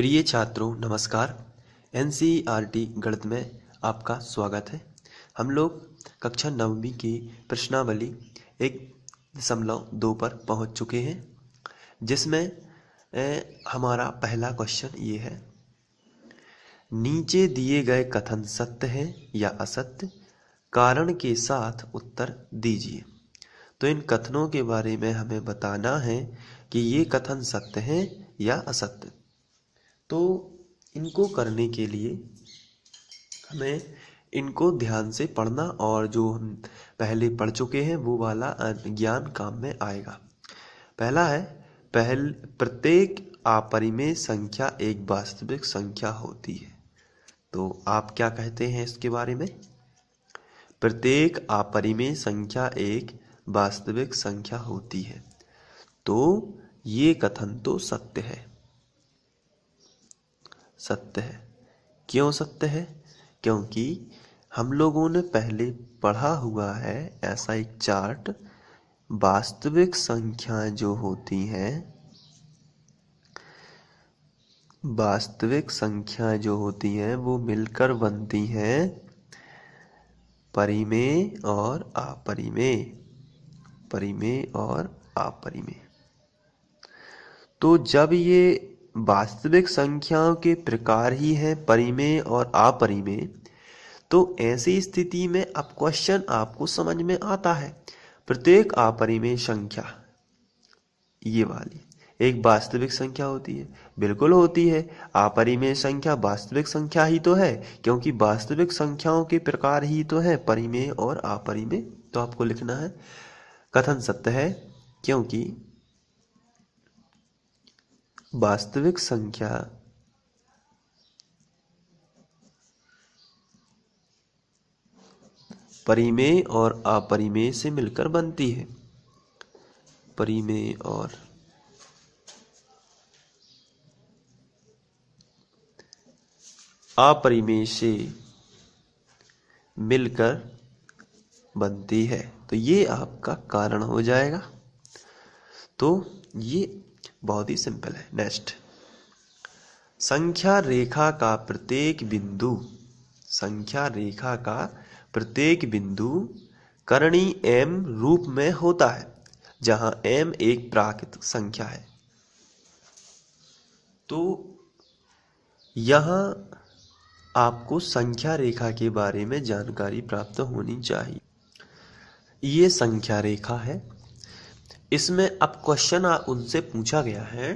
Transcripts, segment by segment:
प्रिय छात्रों नमस्कार। एनसीईआरटी गणित में आपका स्वागत है। हम लोग कक्षा 9वीं की प्रश्नावली 1.2 पर पहुंच चुके हैं, जिसमें हमारा पहला क्वेश्चन ये है, नीचे दिए गए कथन सत्य है या असत्य, कारण के साथ उत्तर दीजिए। तो इन कथनों के बारे में हमें बताना है कि ये कथन सत्य हैं या असत्य। तो इनको करने के लिए हमें इनको ध्यान से पढ़ना और जो हम पहले पढ़ चुके हैं वो वाला ज्ञान काम में आएगा। पहला है, प्रत्येक अपरिमेय संख्या एक वास्तविक संख्या होती है। तो आप क्या कहते हैं इसके बारे में? प्रत्येक अपरिमेय संख्या एक वास्तविक संख्या होती है। तो ये कथन तो सत्य है। सत्य है। क्यों सत्य है? क्योंकि हम लोगों ने पहले पढ़ा हुआ है ऐसा एक चार्ट, वास्तविक संख्याएं जो होती हैं, वास्तविक संख्याएं जो होती हैं वो मिलकर बनती हैं परिमेय और अपरिमेय, परिमेय और अपरिमेय। तो जब ये वास्तविक संख्याओं के प्रकार ही हैं परिमेय और अपरिमेय, तो ऐसी स्थिति में अब क्वेश्चन आपको समझ में आता है। प्रत्येक अपरिमेय संख्या ये वाली एक वास्तविक संख्या होती है। बिल्कुल होती है। अपरिमेय संख्या वास्तविक संख्या ही तो है, क्योंकि वास्तविक संख्याओं के प्रकार ही तो है परिमेय और अपरिमेय। तो आपको लिखना है कथन सत्य है क्योंकि वास्तविक संख्या परिमेय और अपरिमेय से मिलकर बनती है। परिमेय और अपरिमेय से मिलकर बनती है। तो ये आपका कारण हो जाएगा। तो ये बहुत ही सिंपल है। नेक्स्ट, संख्या रेखा का प्रत्येक बिंदु, संख्या रेखा का प्रत्येक बिंदु करणी m रूप में होता है, जहां m एक प्राकृतिक संख्या है। तो यहां आपको संख्या रेखा के बारे में जानकारी प्राप्त होनी चाहिए। ये संख्या रेखा है। इसमें अब क्वेश्चन उनसे पूछा गया है,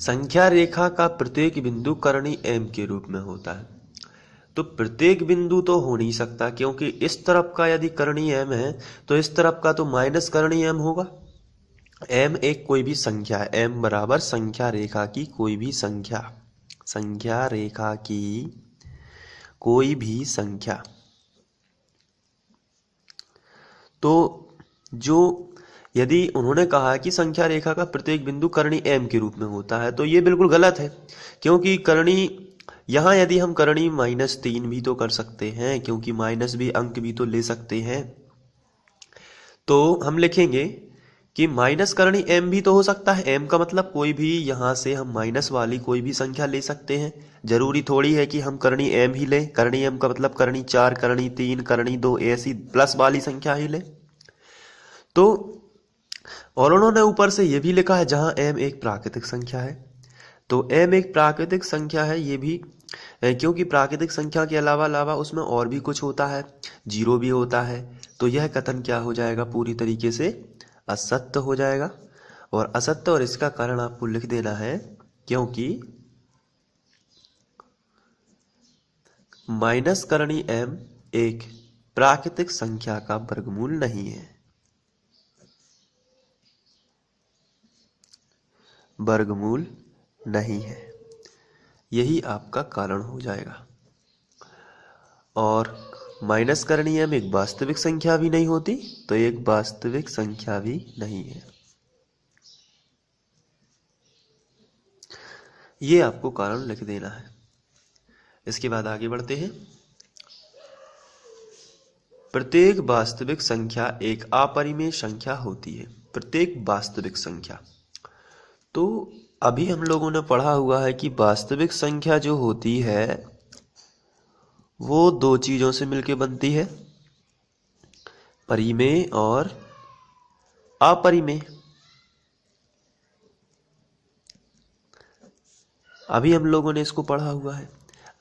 संख्या रेखा का प्रत्येक बिंदु करणी m के रूप में होता है। तो प्रत्येक बिंदु तो हो नहीं सकता, क्योंकि इस तरफ का यदि करणी m है तो इस तरफ का तो माइनस करणी m होगा। m एक कोई भी संख्या है। m बराबर संख्या रेखा की कोई भी संख्या, संख्या रेखा की कोई भी संख्या। तो जो यदि उन्होंने कहा कि संख्या रेखा का प्रत्येक बिंदु करणी m के रूप में होता है, तो ये बिल्कुल गलत है। क्योंकि करणी, यहाँ यदि हम करणी -3 भी तो कर सकते हैं, क्योंकि माइनस भी अंक भी तो ले सकते हैं। तो हम लिखेंगे कि माइनस करणी m भी तो हो सकता है। m का मतलब कोई भी, यहाँ से हम माइनस वाली कोई भी संख्या ले सकते हैं। जरूरी थोड़ी है कि हम करणी m ही लें। करणी m का मतलब करणी 4, करणी 3, करणी 2 ऐसी प्लस वाली संख्या ही लें। तो और उन्होंने ऊपर से ये भी लिखा है जहां m एक प्राकृतिक संख्या है। तो m एक प्राकृतिक संख्या है, ये भी क्योंकि प्राकृतिक संख्या के अलावा उसमें और भी कुछ होता है, जीरो भी होता है। तो यह कथन क्या हो जाएगा? पूरी तरीके से असत्य हो जाएगा। और असत्य, और इसका कारण आपको लिख देना है, क्योंकि माइनस करणी m एक प्राकृतिक संख्या का वर्गमूल नहीं है, वर्गमूल नहीं है। यही आपका कारण हो जाएगा। और माइनस करणी m एक वास्तविक संख्या भी नहीं होती, तो एक वास्तविक संख्या भी नहीं है। ये आपको कारण लिख देना है। इसके बाद आगे बढ़ते हैं। प्रत्येक वास्तविक संख्या एक अपरिमेय संख्या होती है। प्रत्येक वास्तविक संख्या, तो अभी हम लोगों ने पढ़ा हुआ है कि वास्तविक संख्या जो होती है वो दो चीजों से मिलकर बनती है, परिमेय और अपरिमेय। अभी हम लोगों ने इसको पढ़ा हुआ है।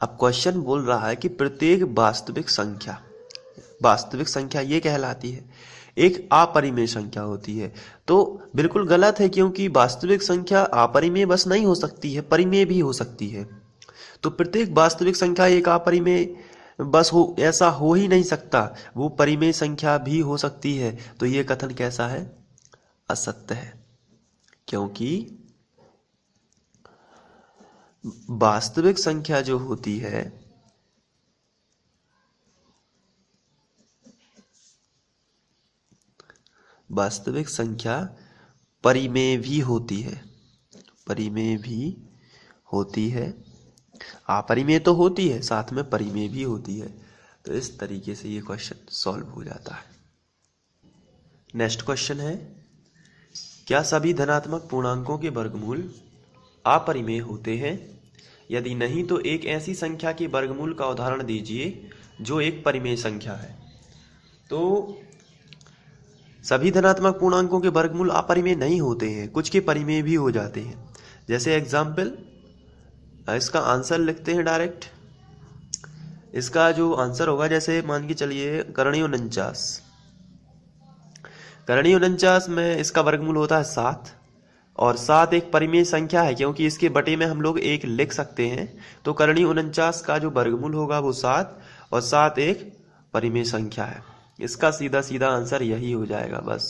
अब क्वेश्चन बोल रहा है कि प्रत्येक वास्तविक संख्या ये कहलाती है, एक अपरिमेय संख्या होती है। तो बिल्कुल गलत है, क्योंकि वास्तविक संख्या अपरिमेय बस नहीं हो सकती है, परिमेय भी हो सकती है। तो प्रत्येक वास्तविक संख्या एक अपरिमेय बस हो, ऐसा हो ही नहीं सकता, वो परिमेय संख्या भी हो सकती है। तो ये कथन कैसा है? असत्य है, क्योंकि वास्तविक संख्या जो होती है वास्तविक संख्या परिमेय भी होती है, परिमेय भी होती है, अपरिमेय तो होती है, साथ में परिमेय भी होती है। तो इस तरीके से ये क्वेश्चन सॉल्व हो जाता है। नेक्स्ट क्वेश्चन है, क्या सभी धनात्मक पूर्णांकों के वर्गमूल अपरिमेय होते हैं? यदि नहीं तो एक ऐसी संख्या के वर्गमूल का उदाहरण दीजिए जो एक परिमेय संख्या है। तो सभी धनात्मक पूर्णांकों के वर्गमूल अपरिमेय नहीं होते हैं, कुछ के परिमेय भी हो जाते हैं। जैसे एग्जाम्पल, इसका आंसर लिखते हैं डायरेक्ट। इसका जो आंसर होगा, जैसे मान के चलिए करणी 49। करणी 49 में इसका वर्गमूल होता है 7, और 7 एक परिमेय संख्या है, क्योंकि इसके बटे में हम लोग 1 लिख सकते हैं। तो करणी 49 का जो वर्गमूल होगा वो 7, और 7 एक परिमेय संख्या है। इसका सीधा सीधा आंसर यही हो जाएगा बस।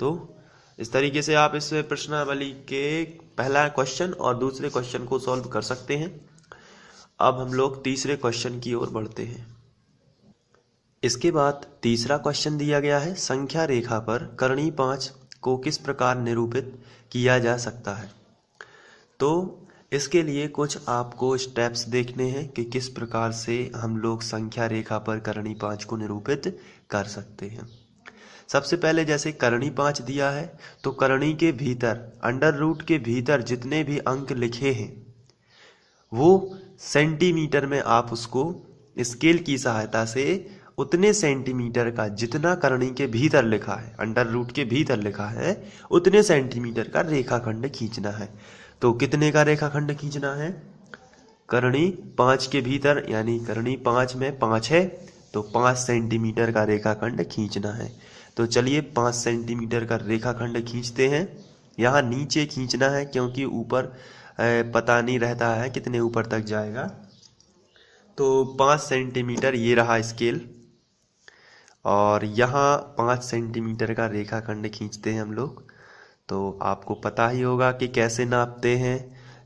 तो इस तरीके से आप इस प्रश्नावली के पहला क्वेश्चन और दूसरे क्वेश्चन को सॉल्व कर सकते हैं। अब हम लोग तीसरे क्वेश्चन की ओर बढ़ते हैं। इसके बाद तीसरा क्वेश्चन दिया गया है, संख्या रेखा पर करणी 5 को किस प्रकार निरूपित किया जा सकता है? तो इसके लिए कुछ आपको स्टेप्स देखने हैं कि किस प्रकार से हम लोग संख्या रेखा पर करणी 5 को निरूपित कर सकते हैं। सबसे पहले जैसे करणी 5 दिया है, तो करणी के भीतर, अंडर रूट के भीतर जितने भी अंक लिखे हैं वो सेंटीमीटर में आप उसको स्केल की सहायता से उतने सेंटीमीटर का, जितना करणी के भीतर लिखा है, अंडर रूट के भीतर लिखा है, उतने सेंटीमीटर का रेखाखंड खींचना है। तो कितने का रेखाखंड खींचना है? करणी 5 के भीतर, यानी करणी 5 में 5 है, तो 5 सेंटीमीटर का रेखाखंड खींचना है। तो चलिए 5 सेंटीमीटर का रेखाखंड खींचते हैं। यहाँ नीचे खींचना है, क्योंकि ऊपर पता नहीं रहता है कितने ऊपर तक जाएगा। तो 5 सेंटीमीटर ये रहा स्केल, और यहाँ 5 सेंटीमीटर का रेखाखंड खींचते हैं हम लोग। तो आपको पता ही होगा कि कैसे नापते हैं।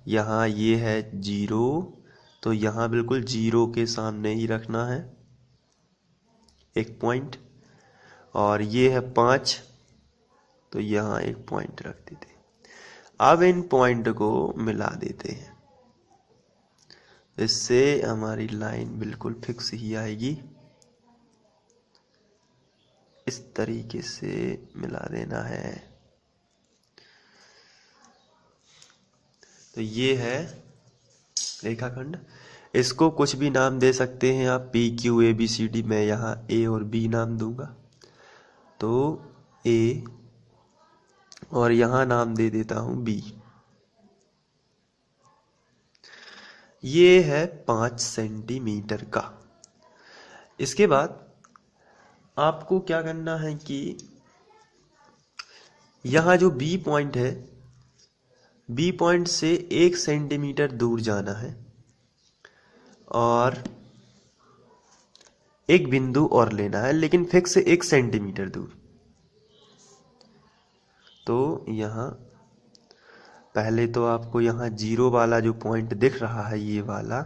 यहाँ ये है 0, तो यहाँ बिल्कुल 0 के सामने ही रखना है एक पॉइंट, और ये है 5, तो यहाँ एक पॉइंट रख देते हैं। अब इन पॉइंट को मिला देते हैं, इससे हमारी लाइन बिल्कुल फिक्स ही आएगी। इस तरीके से मिला देना है। तो ये है रेखाखंड। इसको कुछ भी नाम दे सकते हैं आप, PQABCD। मैं यहाँ A और B नाम दूंगा। तो A, और यहाँ नाम दे देता हूँ B। ये है 5 सेंटीमीटर का। इसके बाद आपको क्या करना है कि यहाँ जो B पॉइंट है, B पॉइंट से 1 सेंटीमीटर दूर जाना है, और एक बिंदु और लेना है, लेकिन फिक्स 1 सेंटीमीटर दूर। तो यहाँ पहले तो आपको यहाँ 0 वाला जो पॉइंट दिख रहा है, ये वाला,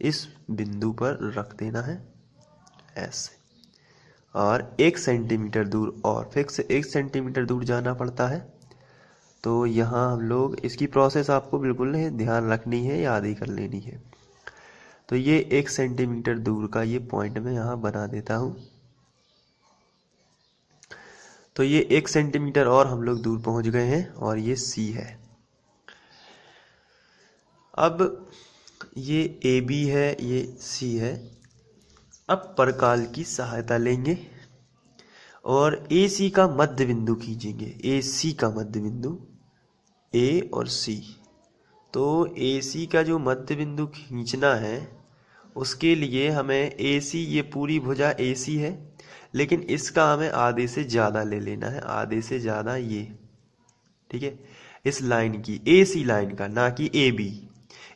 इस बिंदु पर रख देना है ऐसे, और 1 सेंटीमीटर दूर, और फिक्स 1 सेंटीमीटर दूर जाना पड़ता है। तो यहाँ हम लोग, इसकी प्रोसेस आपको बिल्कुल ध्यान रखनी है, याद ही कर लेनी है। तो ये 1 सेंटीमीटर दूर का ये पॉइंट मैं यहाँ बना देता हूँ। तो ये 1 सेंटीमीटर और हम लोग दूर पहुँच गए हैं, और ये C है। अब ये ए बी है, ये सी है। अब परकाल की सहायता लेंगे और ए सी का मध्य बिंदु खींचेंगे। ए सी का मध्य बिंदु, ए और सी। तो ए सी का जो मध्य बिंदु खींचना है उसके लिए हमें ए सी, ये पूरी भुजा ए सी है, लेकिन इसका हमें आधे से ज़्यादा ले लेना है, आधे से ज़्यादा ये, ठीक है। इस लाइन की, ए सी लाइन का, ना कि A B,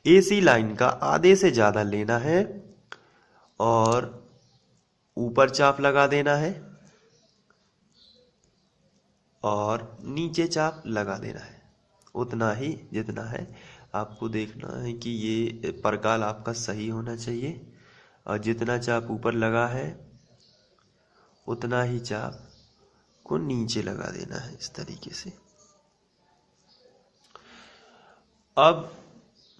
A C line का आधे से ज़्यादा लेना है और ऊपर चाप लगा देना है और नीचे चाप लगा देना है, उतना ही जितना है। आपको देखना है कि ये परकाल आपका सही होना चाहिए और जितना चाप ऊपर लगा है उतना ही चाप को नीचे लगा देना है, इस तरीके से। अब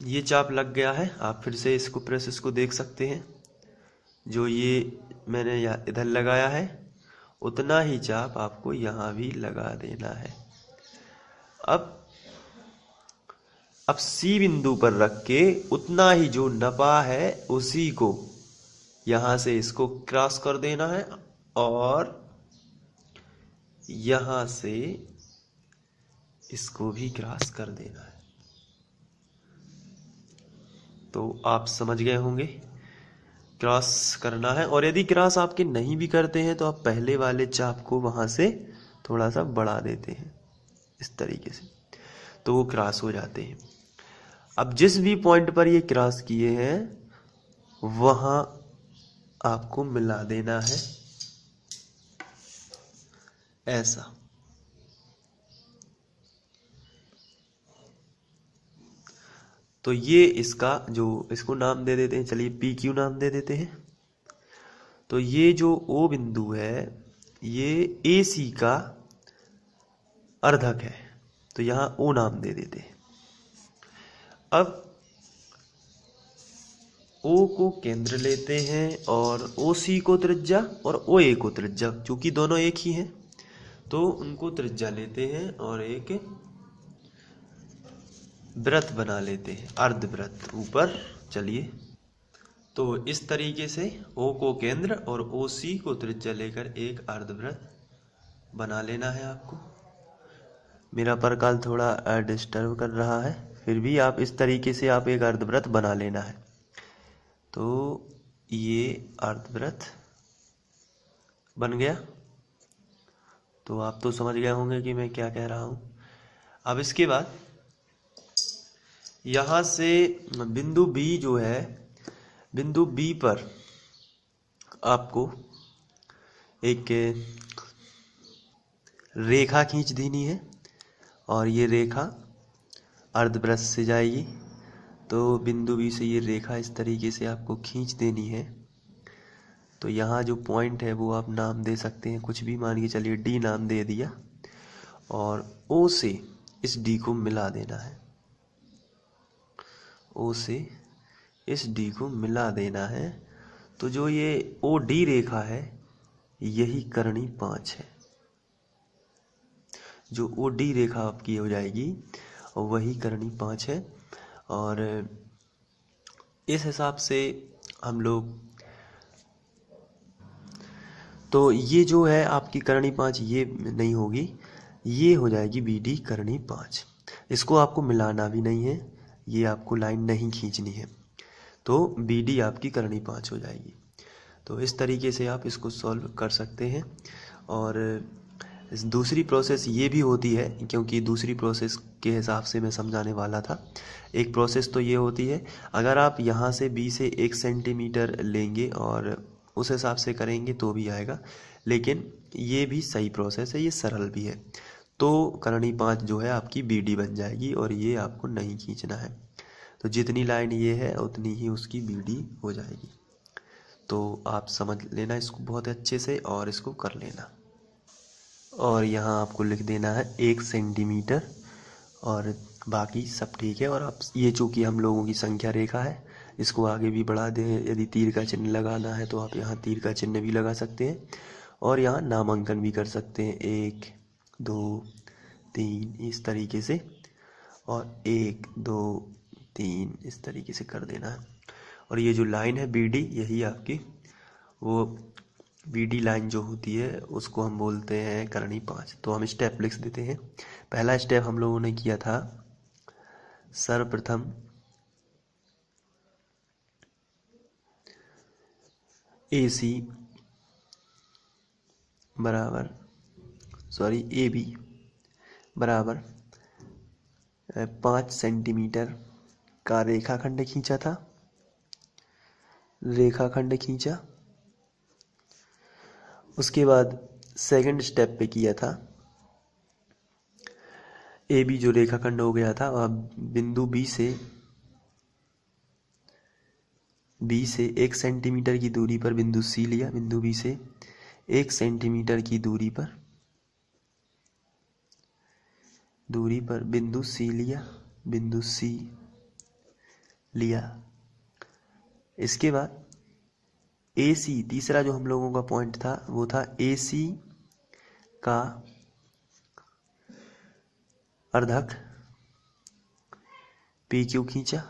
ये चाप लग गया है। आप फिर से इसको प्रोसेस को देख सकते हैं। जो ये मैंने इधर लगाया है उतना ही चाप आपको यहाँ भी लगा देना है। अब सी बिंदु पर रख के उतना ही जो नपा है उसी को यहाँ से इसको क्रॉस कर देना है और यहाँ से इसको भी क्रॉस कर देना है। तो आप समझ गए होंगे क्रॉस करना है। और यदि क्रॉस आपके नहीं भी करते हैं तो आप पहले वाले चाप को वहाँ से थोड़ा सा बढ़ा देते हैं, इस तरीके से, तो वो क्रॉस हो जाते हैं। अब जिस भी पॉइंट पर ये क्रॉस किए हैं वहाँ आपको मिला देना है, ऐसा। तो ये इसका जो, इसको नाम दे देते हैं, चलिए पी क्यू नाम दे देते हैं। तो ये जो ओ बिंदु है ये ए सी का अर्धक है, तो यहाँ ओ नाम दे देते हैं। अब ओ को केंद्र लेते हैं और ओ सी को त्रिज्या और ओ ए को त्रिज्या, क्योंकि दोनों एक ही हैं तो उनको त्रिज्या लेते हैं और एक वृत्त बना लेते हैं, अर्धवृत्त ऊपर। चलिए, तो इस तरीके से ओ को केंद्र और ओ सी को त्रिज्या लेकर एक अर्धवृत्त बना लेना है आपको। मेरा परकाल थोड़ा डिस्टर्ब कर रहा है, फिर भी आप इस तरीके से आप एक अर्धवृत्त बना लेना है। तो ये अर्धवृत्त बन गया। तो आप तो समझ गए होंगे कि मैं क्या कह रहा हूँ। अब इसके बाद यहाँ से बिंदु बी जो है, बिंदु बी पर आपको एक रेखा खींच देनी है और ये रेखा अर्धवृत्त से जाएगी। तो बिंदु बी से ये रेखा इस तरीके से आपको खींच देनी है। तो यहाँ जो पॉइंट है वो आप नाम दे सकते हैं कुछ भी, मान के चलिए डी नाम दे दिया, और ओ से इस डी को मिला देना है, ओ से इस डी को मिला देना है। तो जो ये ओ डी रेखा है यही करणी 5 है। जो ओ डी रेखा आपकी हो जाएगी वही करणी 5 है। और इस हिसाब से हम लोग, तो ये जो है आपकी करणी 5 ये नहीं होगी, ये हो जाएगी बी डी करणी 5। इसको आपको मिलाना भी नहीं है, ये आपको लाइन नहीं खींचनी है, तो बी डी आपकी करणी 5 हो जाएगी। तो इस तरीके से आप इसको सॉल्व कर सकते हैं। और दूसरी प्रोसेस ये भी होती है, क्योंकि दूसरी प्रोसेस के हिसाब से मैं समझाने वाला था। एक प्रोसेस तो ये होती है, अगर आप यहाँ से बी से 1 सेंटीमीटर लेंगे और उस हिसाब से करेंगे तो भी आएगा, लेकिन ये भी सही प्रोसेस है, ये सरल भी है। तो करणी 5 जो है आपकी बी डी बन जाएगी और ये आपको नहीं खींचना है। तो जितनी लाइन ये है उतनी ही उसकी बी डी हो जाएगी। तो आप समझ लेना इसको बहुत अच्छे से और इसको कर लेना। और यहाँ आपको लिख देना है 1 सेंटीमीटर और बाकी सब ठीक है। और आप ये चूँकि हम लोगों की संख्या रेखा है, इसको आगे भी बढ़ा दें। यदि तीर का चिन्ह लगाना है तो आप यहाँ तीर का चिन्ह भी लगा सकते हैं और यहाँ नामांकन भी कर सकते हैं, 1 2 3 इस तरीके से, और 1 2 3 इस तरीके से कर देना है। और ये जो लाइन है BD, यही आपकी वो BD लाइन जो होती है उसको हम बोलते हैं करणी 5। तो हम स्टेप लिख देते हैं। पहला स्टेप हम लोगों ने किया था, सर्वप्रथम AC बराबर AB बराबर 5 सेंटीमीटर का रेखाखंड खींचा था, रेखाखंड खींचा। उसके बाद सेकंड स्टेप पे किया था, AB जो रेखाखंड हो गया था, वह बिंदु B से 1 सेंटीमीटर की दूरी पर बिंदु C लिया। बिंदु B से 1 सेंटीमीटर की दूरी पर बिंदु C लिया, बिंदु C लिया। इसके बाद AC, तीसरा जो हम लोगों का पॉइंट था वो था AC का अर्धक PQ खींचा,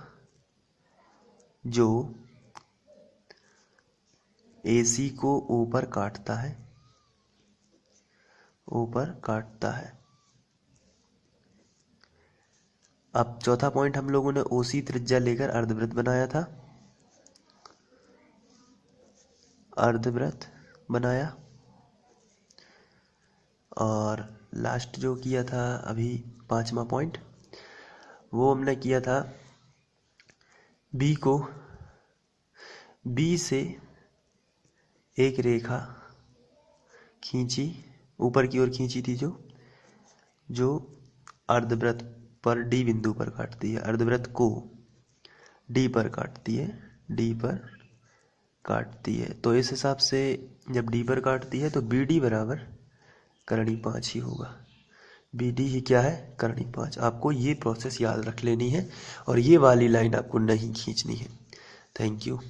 जो AC को ऊपर काटता है, ऊपर काटता है। अब चौथा पॉइंट हम लोगों ने OC त्रिज्या लेकर अर्धवृत्त बनाया था, अर्धवृत्त बनाया। और लास्ट जो किया था अभी 5वां पॉइंट, वो हमने किया था B से एक रेखा खींची, ऊपर की ओर खींची थी, जो अर्धवृत्त पर D बिंदु पर काटती है, अर्धवृत्त को D पर काटती है, D पर काटती है। तो इस हिसाब से जब D पर काटती है तो BD बराबर करणी 5 ही होगा। BD ही क्या है? करणी 5। आपको ये प्रोसेस याद रख लेनी है और ये वाली लाइन आपको नहीं खींचनी है। Thank you.